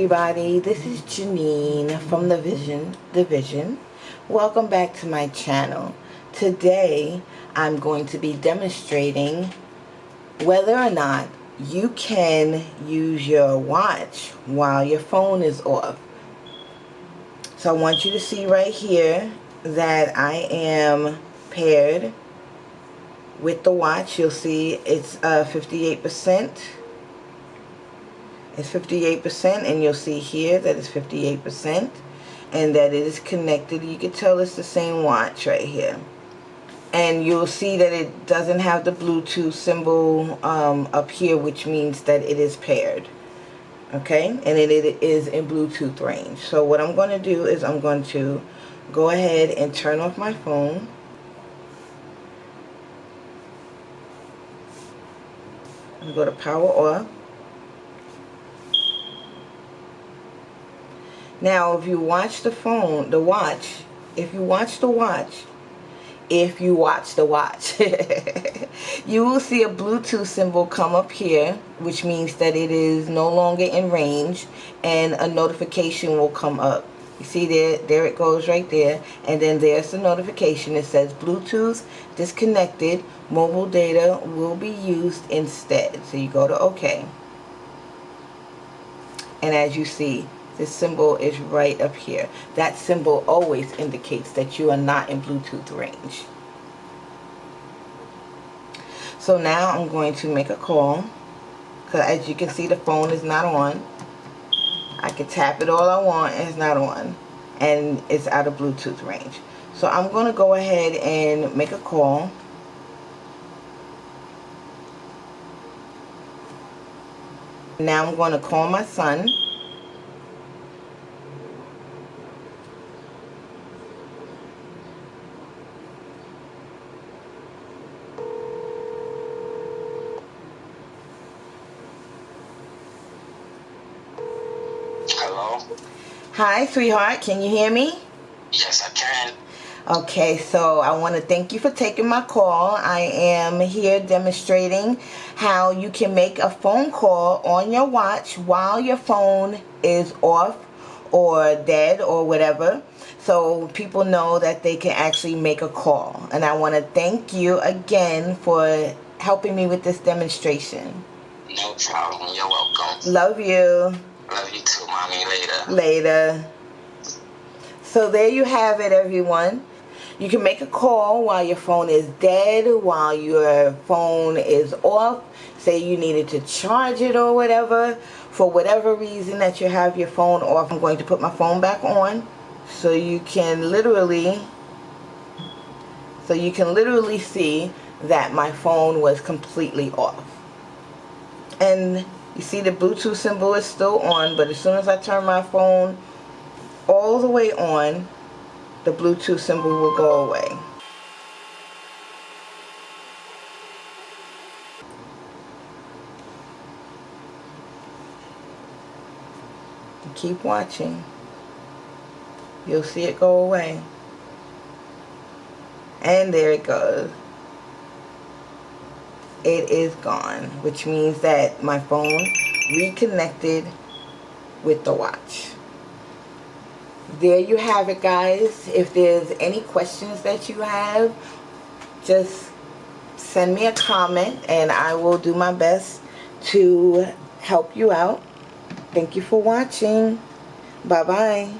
everybody, this is Janine from the Vision Division. Welcome back to my channel. Today I'm going to be demonstrating whether or not you can use your watch while your phone is off. So I want you to see right here that I am paired with the watch. You'll see it's 58%. It's 58%, and you'll see here that it's 58% and that it is connected. You can tell it's the same watch right here. And you'll see that it doesn't have the Bluetooth symbol up here, which means that it is paired. Okay, and it is in Bluetooth range. So what I'm going to do is I'm going to go ahead and turn off my phone. I'm going to go to power off. Now, if you watch the watch, you will see a Bluetooth symbol come up here, which means that it is no longer in range, and a notification will come up. You see there it goes right there, and then there's the notification. It says Bluetooth disconnected, mobile data will be used instead. So you go to OK. And as you see, this symbol is right up here. That symbol always indicates that you are not in Bluetooth range. So now I'm going to make a call, because as you can see, the phone is not on. I can tap it all I want and it's not on, and it's out of Bluetooth range. So I'm going to go ahead and make a call. Now I'm going to call my son. Hello? Hi, sweetheart. Can you hear me? Yes, I can. Okay, so I want to thank you for taking my call. I am here demonstrating how you can make a phone call on your watch while your phone is off or dead or whatever, so people know that they can actually make a call. And I want to thank you again for helping me with this demonstration. No problem. You're welcome. Love you. Love you too, Mommy. Later. Later. So there you have it, everyone. You can make a call while your phone is dead, while your phone is off. Say you needed to charge it or whatever. For whatever reason that you have your phone off, I'm going to put my phone back on so you can literally see that my phone was completely off. And you see the Bluetooth symbol is still on, but as soon as I turn my phone all the way on, the Bluetooth symbol will go away. Keep watching. You'll see it go away. And there it goes. It is gone, which means that my phone reconnected with the watch. There you have it, guys. If there's any questions that you have, just send me a comment and I will do my best to help you out. Thank you for watching. Bye-bye.